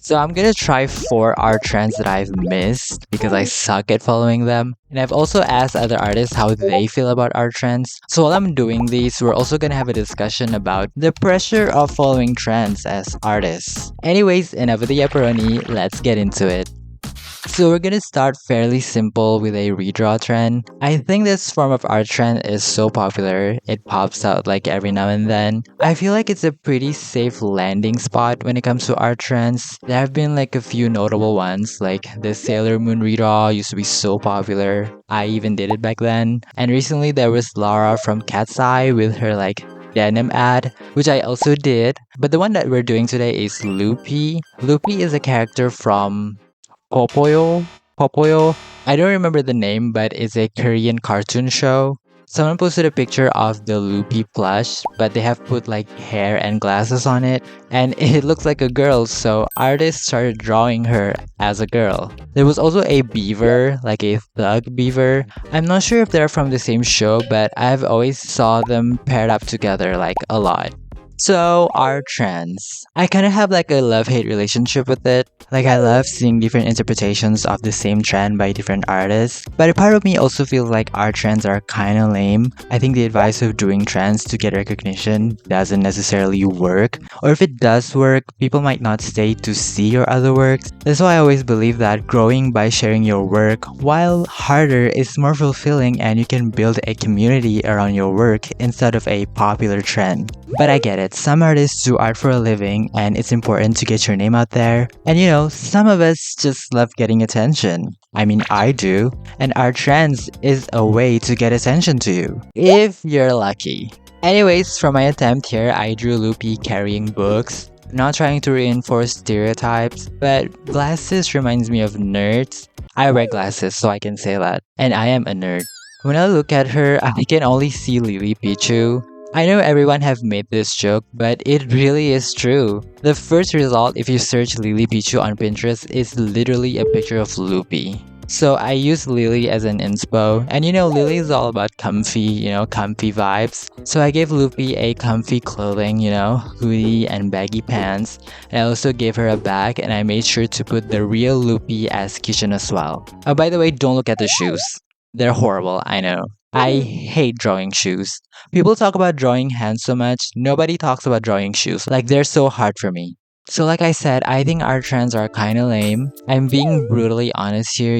So I'm gonna try 4 art trends that I've missed because I suck at following them. And I've also asked other artists how they feel about art trends. So while I'm doing these, we're also gonna have a discussion about the pressure of following trends as artists. Anyways, enough with the pepperoni, let's get into it. So we're gonna start fairly simple with a redraw trend. I think this form of art trend is so popular, it pops out like every now and then. I feel like it's a pretty safe landing spot when it comes to art trends. There have been like a few notable ones, like the Sailor Moon redraw used to be so popular. I even did it back then. And recently there was Lara from Cat's Eye with her like denim ad, which I also did. But the one that we're doing today is Loopy. Loopy is a character from Popoyo? Popoyo? I don't remember the name, but it's a Korean cartoon show. Someone posted a picture of the Loopy plush, but they have put like hair and glasses on it, and it looks like a girl, so artists started drawing her as a girl. There was also a beaver, like a thug beaver. I'm not sure if they're from the same show, but I've always saw them paired up together like a lot. So, art trends. I kind of have like a love-hate relationship with it. Like, I love seeing different interpretations of the same trend by different artists. But a part of me also feels like art trends are kind of lame. I think the advice of doing trends to get recognition doesn't necessarily work. Or if it does work, people might not stay to see your other works. That's why I always believe that growing by sharing your work, while harder, is more fulfilling and you can build a community around your work instead of a popular trend. But I get it. Some artists do art for a living and it's important to get your name out there. And you know, some of us just love getting attention. I mean, I do. And art trends is a way to get attention to you, if you're lucky. Anyways, for my attempt here, I drew Loopy carrying books. Not trying to reinforce stereotypes, but glasses reminds me of nerds. I wear glasses, so I can say that. And I am a nerd. When I look at her, I can only see Lily Pichu. I know everyone have made this joke, but it really is true. The first result if you search Lily Pichu on Pinterest is literally a picture of Loopy. So I use Lily as an inspo, and you know Lily is all about comfy, comfy vibes. So I gave Loopy a comfy clothing, hoodie and baggy pants. And I also gave her a bag and I made sure to put the real Loopy as kitchen as well. Oh, by the way, don't look at the shoes. They're horrible, I know. I hate drawing shoes. People talk about drawing hands so much, nobody talks about drawing shoes. Like, they're so hard for me. So like I said, I think art trends are kinda lame. I'm being brutally honest here,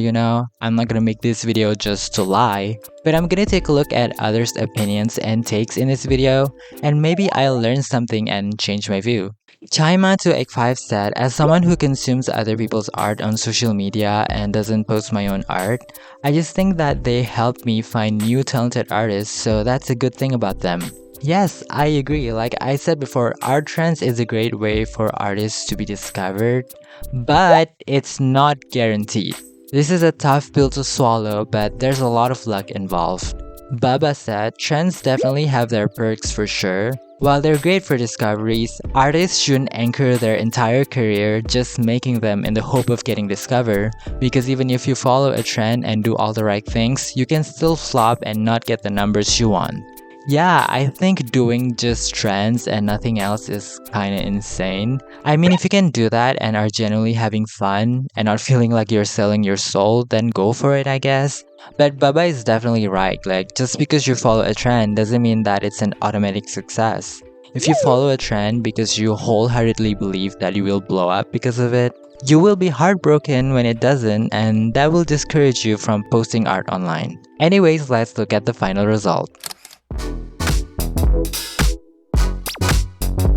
I'm not gonna make this video just to lie. But I'm gonna take a look at others' opinions and takes in this video, and maybe I'll learn something and change my view. Chaima285 said, as someone who consumes other people's art on social media and doesn't post my own art, I just think that they help me find new talented artists, so that's a good thing about them. Yes, I agree. Like I said before, art trends is a great way for artists to be discovered, but it's not guaranteed. This is a tough pill to swallow, but there's a lot of luck involved. Baba said, trends definitely have their perks for sure. While they're great for discoveries, artists shouldn't anchor their entire career just making them in the hope of getting discovered, because even if you follow a trend and do all the right things, you can still flop and not get the numbers you want. Yeah, I think doing just trends and nothing else is kinda insane. I mean, if you can do that and are genuinely having fun and not feeling like you're selling your soul, then go for it, I guess. But Baba is definitely right, like, just because you follow a trend doesn't mean that it's an automatic success. If you follow a trend because you wholeheartedly believe that you will blow up because of it, you will be heartbroken when it doesn't, and that will discourage you from posting art online. Anyways, let's look at the final result.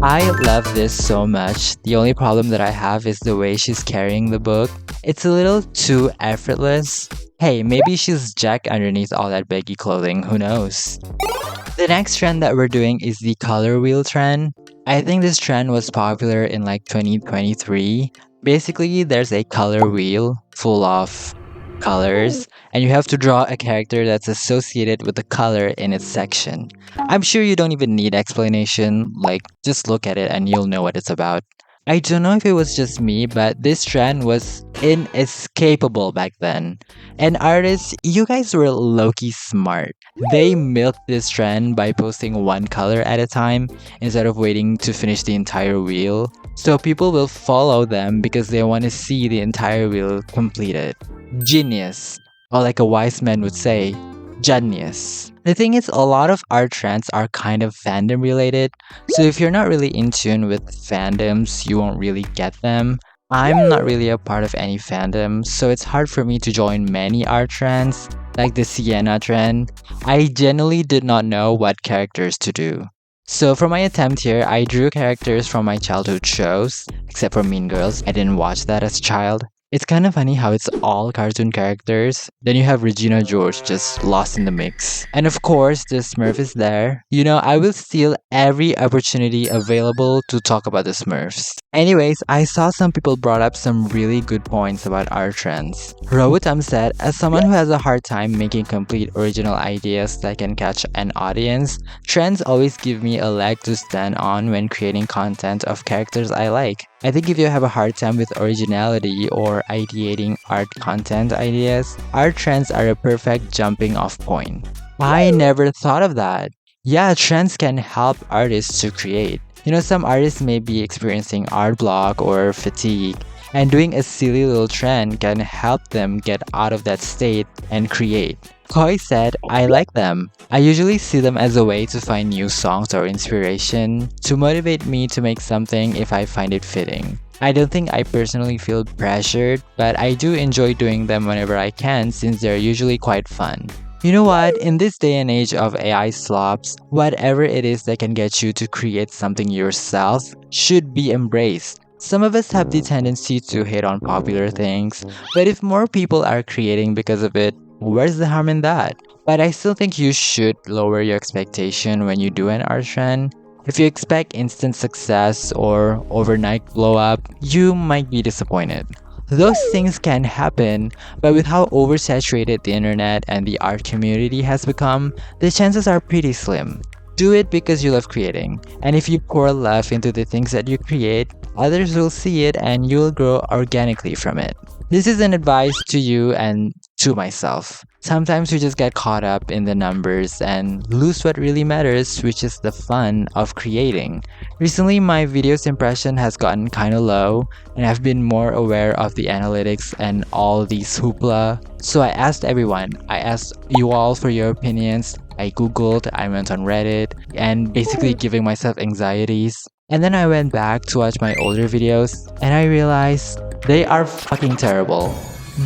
I love this so much. The only problem that I have is the way she's carrying the book. It's a little too effortless. Hey, maybe she's Jack underneath all that baggy clothing, who knows? The next trend that we're doing is the color wheel trend. I think this trend was popular in like 2023. Basically, there's a color wheel full of colors, and you have to draw a character that's associated with the color in its section. I'm sure you don't even need explanation, like just look at it and you'll know what it's about. I don't know if it was just me, but this trend was inescapable back then. And artists, you guys were low-key smart. They milked this trend by posting one color at a time instead of waiting to finish the entire wheel. So people will follow them because they want to see the entire wheel completed. Genius. Or like a wise man would say, genius. The thing is, a lot of art trends are kind of fandom related, so if you're not really in tune with fandoms, you won't really get them. I'm not really a part of any fandom, so it's hard for me to join many art trends, like the Sienna trend. I genuinely did not know what characters to do. So for my attempt here, I drew characters from my childhood shows, except for Mean Girls. I didn't watch that as a child. It's kind of funny how it's all cartoon characters. Then you have Regina George just lost in the mix. And of course, the Smurf is there. You know, I will steal every opportunity available to talk about the Smurfs. Anyways, I saw some people brought up some really good points about art trends. Robotum said, as someone who has a hard time making complete original ideas that can catch an audience, trends always give me a leg to stand on when creating content of characters I like. I think if you have a hard time with originality or ideating art content ideas, art trends are a perfect jumping off point. I never thought of that. Yeah, trends can help artists to create. You know, some artists may be experiencing art block or fatigue, and doing a silly little trend can help them get out of that state and create. Koi said, I like them. I usually see them as a way to find new songs or inspiration to motivate me to make something if I find it fitting. I don't think I personally feel pressured, but I do enjoy doing them whenever I can since they're usually quite fun. You know what? In this day and age of AI slops, whatever it is that can get you to create something yourself should be embraced. Some of us have the tendency to hate on popular things, but if more people are creating because of it, where's the harm in that? But I still think you should lower your expectation when you do an art trend. If you expect instant success or overnight blow up, you might be disappointed. Those things can happen, but with how oversaturated the internet and the art community has become, the chances are pretty slim. Do it because you love creating, and if you pour love into the things that you create, others will see it and you'll grow organically from it. This is an advice to you and to myself. Sometimes we just get caught up in the numbers and lose what really matters, which is the fun of creating. Recently, my video's impression has gotten kinda low, and I've been more aware of the analytics and all these hoopla. So I asked everyone, I asked you all for your opinions. I googled, I went on Reddit, and basically giving myself anxieties. And then I went back to watch my older videos, and I realized they are fucking terrible.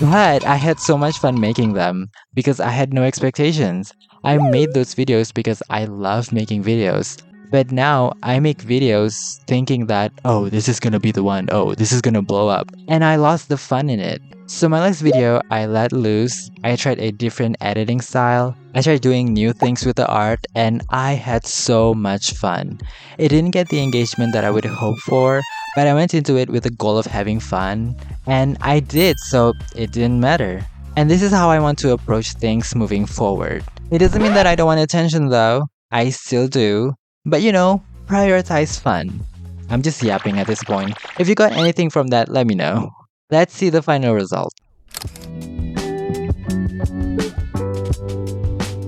But I had so much fun making them because I had no expectations. I made those videos because I love making videos. But now I make videos thinking that, oh, this is gonna be the one, oh, this is gonna blow up. And I lost the fun in it. So my last video, I let loose. I tried a different editing style. I tried doing new things with the art and I had so much fun. It didn't get the engagement that I would hope for, but I went into it with the goal of having fun. And I did, so it didn't matter. And this is how I want to approach things moving forward. It doesn't mean that I don't want attention though. I still do. But you know, prioritize fun. I'm just yapping at this point. If you got anything from that, let me know. Let's see the final result.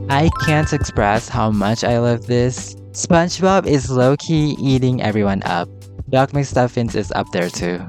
I can't express how much I love this. SpongeBob is low-key eating everyone up. Doc McStuffins is up there too.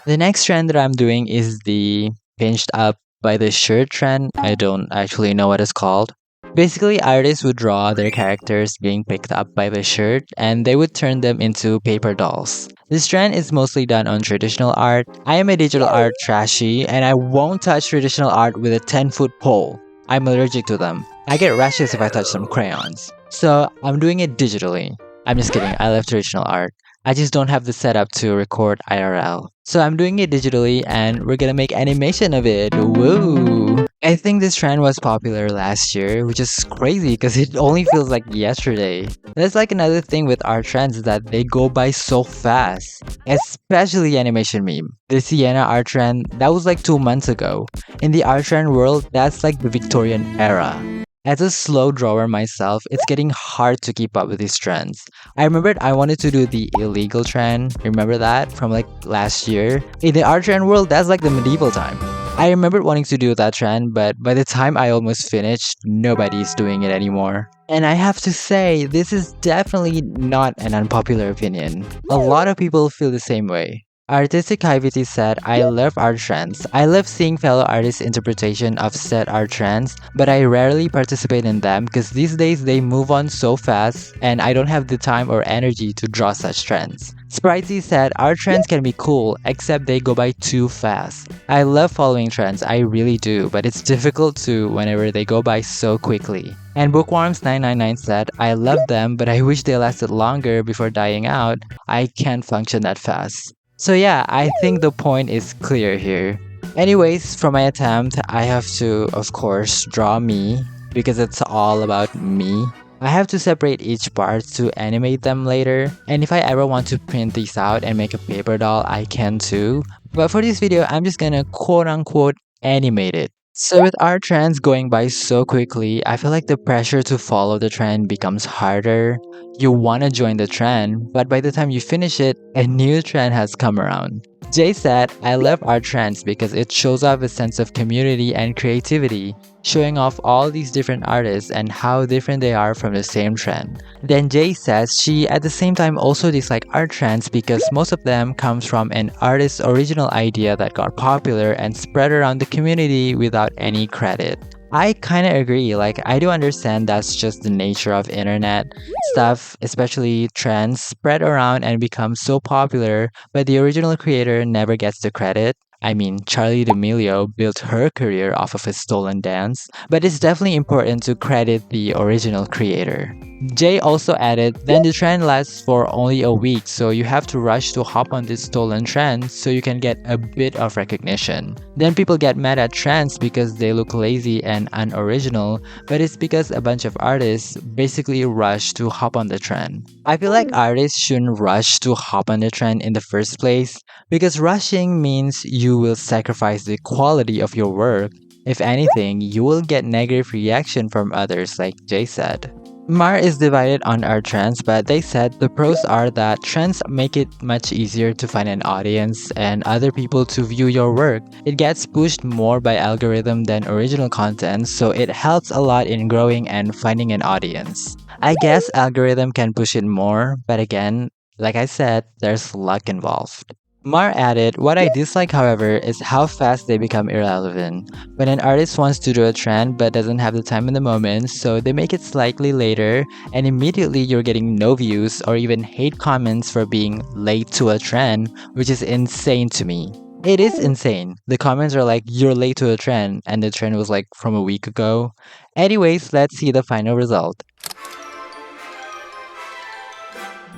The next trend that I'm doing is the pinched up by the shirt trend. I don't actually know what it's called. Basically, artists would draw their characters being picked up by the shirt and they would turn them into paper dolls. This trend is mostly done on traditional art. I am a digital art trashy and I won't touch traditional art with a 10-foot pole. I'm allergic to them. I get rashes if I touch some crayons. So I'm doing it digitally. I'm just kidding, I love traditional art. I just don't have the setup to record IRL. So I'm doing it digitally and we're gonna make animation of it. Woo! I think this trend was popular last year, which is crazy because it only feels like yesterday. That's like another thing with art trends is that they go by so fast. Especially animation meme. The Sienna art trend, that was like 2 months ago. In the art trend world, that's like the Victorian era. As a slow drawer myself, it's getting hard to keep up with these trends. I remembered I wanted to do the illegal trend. Remember that from like last year? In the art trend world, that's like the medieval time. I remembered wanting to do that trend, but by the time I almost finished, nobody's doing it anymore. And I have to say, this is definitely not an unpopular opinion. A lot of people feel the same way. Artistic Cavity said, I love art trends. I love seeing fellow artists' interpretation of said art trends, but I rarely participate in them because these days they move on so fast and I don't have the time or energy to draw such trends. Spritey said, art trends can be cool, except they go by too fast. I love following trends, I really do, but it's difficult too whenever they go by so quickly. And Bookworms999 said, I love them, but I wish they lasted longer before dying out. I can't function that fast. So yeah, I think the point is clear here. Anyways, for my attempt, I have to, of course, draw me because it's all about me. I have to separate each part to animate them later, and if I ever want to print these out and make a paper doll, I can too. But for this video, I'm just gonna quote-unquote animate it. So with our trends going by so quickly, I feel like the pressure to follow the trend becomes harder. You want to join the trend, but by the time you finish it, a new trend has come around. Jay said, I love art trends because it shows off a sense of community and creativity, showing off all these different artists and how different they are from the same trend. Then Jay says she at the same time also dislikes art trends because most of them comes from an artist's original idea that got popular and spread around the community without any credit. I kind of agree, like I do understand that's just the nature of internet stuff, especially trends spread around and become so popular, but the original creator never gets the credit. I mean, Charlie D'Amelio built her career off of a stolen dance, but it's definitely important to credit the original creator. Jay also added, then the trend lasts for only a week, so you have to rush to hop on this stolen trend so you can get a bit of recognition. Then people get mad at trends because they look lazy and unoriginal, but it's because a bunch of artists basically rush to hop on the trend. I feel like artists shouldn't rush to hop on the trend in the first place, because rushing means you will sacrifice the quality of your work. If anything, you will get negative reaction from others like Jay said. Mar is divided on our trends, but they said the pros are that trends make it much easier to find an audience and other people to view your work. It gets pushed more by algorithm than original content, so it helps a lot in growing and finding an audience. I guess algorithm can push it more, but again, like I said, there's luck involved. Mar added, what I dislike however is how fast they become irrelevant. When an artist wants to do a trend but doesn't have the time in the moment, so they make it slightly later and immediately you're getting no views or even hate comments for being late to a trend, which is insane to me. It is insane. The comments are like, you're late to a trend, and the trend was like from a week ago. Anyways, let's see the final result.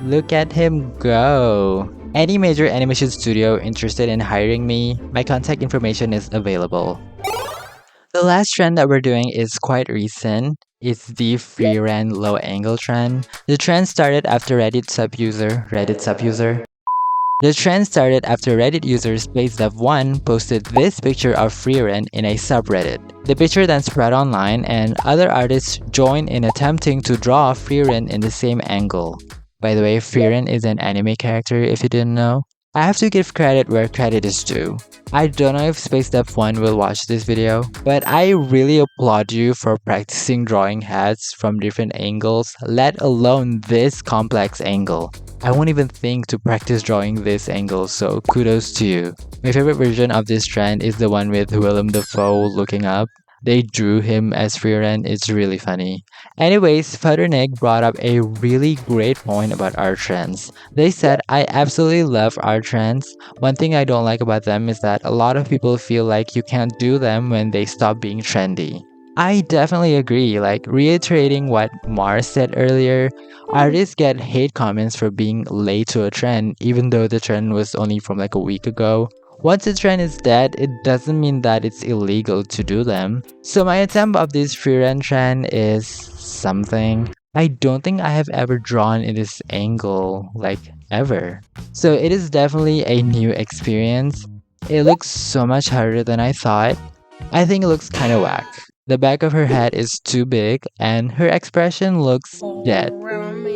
Look at him go! Any major animation studio interested in hiring me, my contact information is available. The last trend that we're doing is quite recent. It's the Frieren low angle trend. The trend started after Reddit sub user. The trend started after Reddit user SpaceDev1 posted this picture of Frieren in a subreddit. The picture then spread online and other artists joined in attempting to draw Frieren in the same angle. By the way, Frieren is an anime character if you didn't know. I have to give credit where credit is due. I don't know if SpaceDev1 will watch this video, but I really applaud you for practicing drawing hats from different angles, let alone this complex angle. I won't even think to practice drawing this angle, so kudos to you. My favorite version of this trend is the one with Willem Dafoe looking up. They drew him as Frieren, it's really funny. Anyways, Futternik brought up a really great point about art trends. They said, I absolutely love art trends. One thing I don't like about them is that a lot of people feel like you can't do them when they stop being trendy. I definitely agree, like reiterating what Mars said earlier, artists get hate comments for being late to a trend even though the trend was only from like a week ago. Once a trend is dead, it doesn't mean that it's illegal to do them. So my attempt of this Frieren trend is something. I don't think I have ever drawn in this angle, like ever. So it is definitely a new experience. It looks so much harder than I thought. I think it looks kinda whack. The back of her head is too big, and her expression looks dead.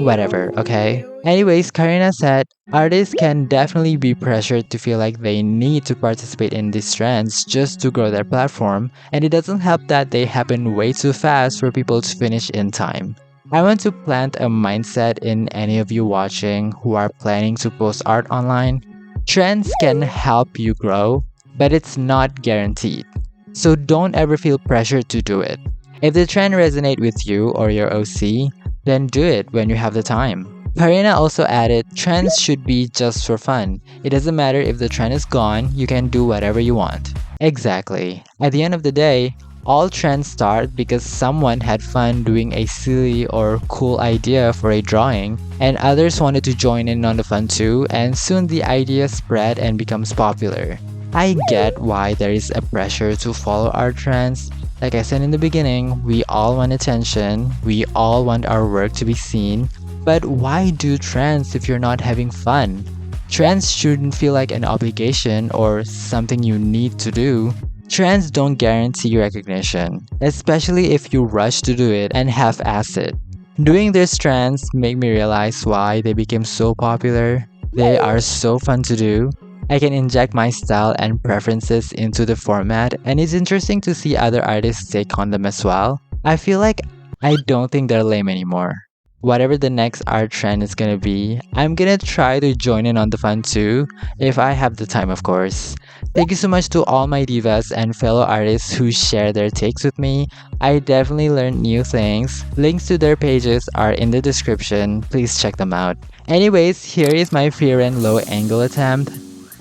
Whatever, okay? Anyways, Karina said, artists can definitely be pressured to feel like they need to participate in these trends just to grow their platform, and it doesn't help that they happen way too fast for people to finish in time. I want to plant a mindset in any of you watching who are planning to post art online. Trends can help you grow, but it's not guaranteed. So don't ever feel pressured to do it. If the trend resonates with you or your OC, then do it when you have the time. Karina also added, trends should be just for fun. It doesn't matter if the trend is gone, you can do whatever you want. Exactly. At the end of the day, all trends start because someone had fun doing a silly or cool idea for a drawing, and others wanted to join in on the fun too, and soon the idea spread and becomes popular. I get why there is a pressure to follow our trends. Like I said in the beginning, we all want attention, we all want our work to be seen, but why do trends if you're not having fun? Trends shouldn't feel like an obligation or something you need to do. Trends don't guarantee recognition, especially if you rush to do it and half-ass it. Doing these trends make me realize why they became so popular. They are so fun to do. I can inject my style and preferences into the format, and it's interesting to see other artists take on them as well. I feel like I don't think they're lame anymore. Whatever the next art trend is gonna be, I'm gonna try to join in on the fun too, if I have the time, of course. Thank you so much to all my divas and fellow artists who share their takes with me. I definitely learned new things. Links to their pages are in the description, please check them out. Anyways, here is my Frieren low angle attempt.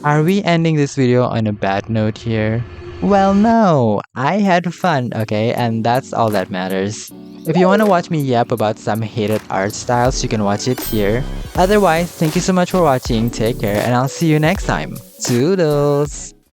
Are we ending this video on a bad note here? Well, no! I had fun, okay? And that's all that matters. If you want to watch me yap about some hated art styles, you can watch it here. Otherwise, thank you so much for watching, take care, and I'll see you next time. Toodles!